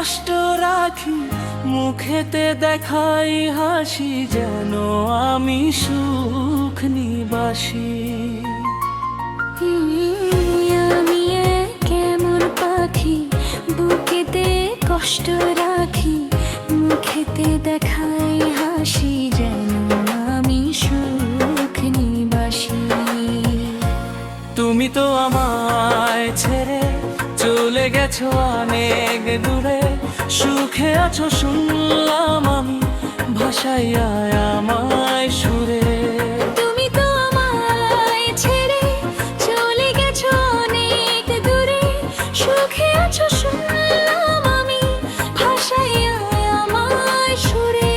কষ্ট রাখি, মুখেতে দেখাই হাসি, যেন আমি সুখ নিবাসী। আমি কেমন পাখি, বুকেতে কষ্ট রাখি, মুখেতে দেখাই হাসি, যেন আমি সুখ নিবাসী। তুমি তো আমায় ছেড়ে চলে গেছো অনেক দূরে, সুখে আছো শুনলাম আমি, ভাষাইয়া আমায় সুরে। তুমি তো আমায় ছেড়ে চলে গেছো অনেক দূরে, সুখে আছো শুনলাম আমি, ভাষাইয়া আমায় সুরে।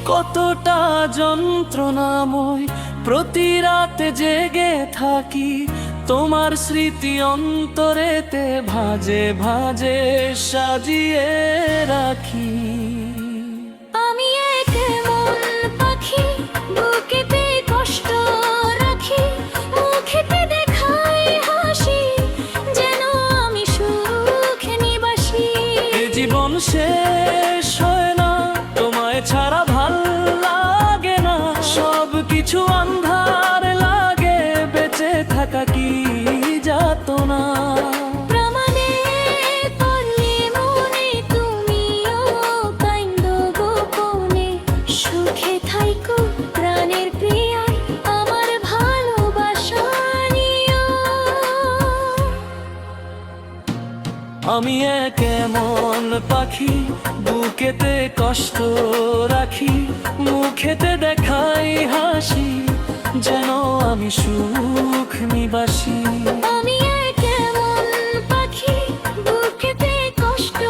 কতটা যন্ত্রণাময় প্রতি রাতে জেগে থাকি, তোমার স্মৃতি অন্তরেতে ভাজে ভাজে সাজিয়ে রাখি। আমি কেমন পাখি, বুকেতে কষ্ট রাখি, মুখেতে দেখাই হাসি, যেন আমি সুখ নিবাসী। এ জীবন শেষ হয় না, তোমায় ছাড়া ভাল লাগে না, সব কিছু আন্ধার লাগে, বেঁচে থাকা কি যাতনা। প্রমাণে পড়লে মনে তুমিও কাইন্দো গোপনে, সুখে থাইকো প্রাণের প্রিয়, আমার ভালোবাসা নিও। আমি কেমন পাখি, বুকেতে কষ্ট রাখি, মুখেতে দেখাই হাসি, যেন আমি সুখ নিবাসী। আমি কেমন পাখি, বুকেতে কষ্ট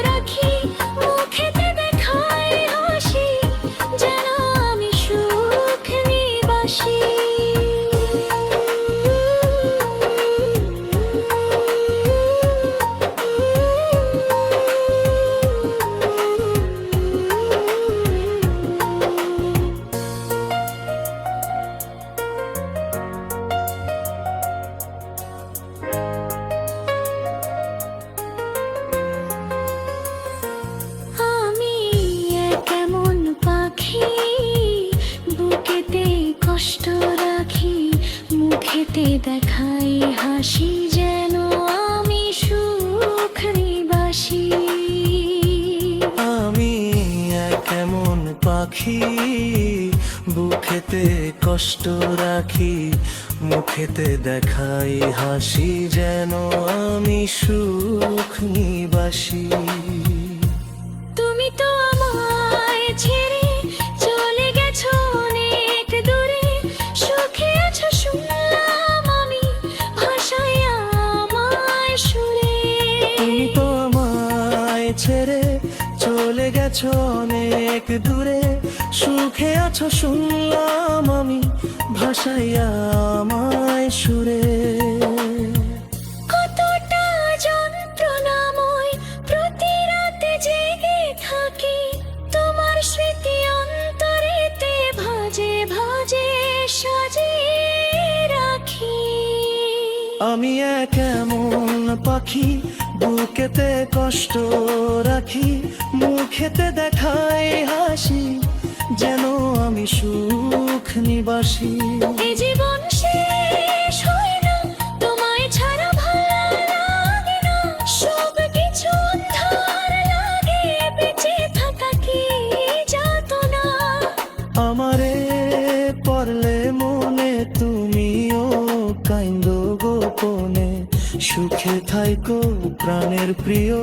রাখি, মুখেতে দেখাই হাসি, যেন আমি সুখ নিবাসী। আমি কেমন পাখি, বুকেতে কষ্ট রাখি, মুখেতে দেখাই হাসি, যেন আমি সুখ নিবাসী। আমি কেমন পাখি, বুকেতে কষ্ট রাখি, মুখেতে দেখাই হাসি, যেন আমি সুখ নিবাসী। তুমি তো আমায় ছেড়ে চলে গেছো অনেক দূরে, সুখে আছো শুনলাম আমি, ভাষাইয়া আমায় সুরে। তুমি তো আমায় ছেড়ে চলে গেছো অনেক দূরে, সুখে আছো শুনলাম আমি, ভাষাইয়া আমায় সুরে। কতটা যন্ত্রণাময় প্রতি রাতে জেগে থাকি, তোমার স্মৃতি অন্তরেতে ভাজে ভাজে সাজিয়ে রাখি। আমি কেমন পাখি, বুকেতে কষ্ট রাখি, মুখেতে দেখাই হাসি, যেন আমি সুখ নিবাসী। এ জীবন শেষ হয় না, তোমায় ছাড়া ভালো লাগে না, সব কিছু অন্ধকার লাগে, বেঁচে থাকা কি যাতনা। আমারে পড়লে মনে তুমিও কাইন্দো গোপনে, সুখে থাইকো প্রাণের প্রিয়,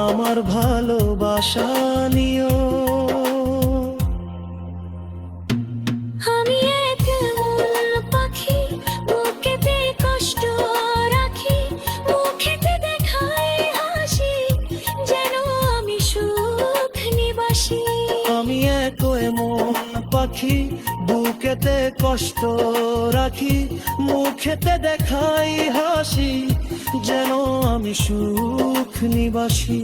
আমার ভালোবাসা নিও। আমি কেমন পাখি, বুকেতে কষ্ট রাখি, মুখেতে দেখাই হাসি, যেন আমি সুখ নিবাসী। আমি এমন পাখি, বুকেতে কষ্ট রাখি, মুখেতে দেখাই হাসি, যেন আমি সুখ নিবাসী।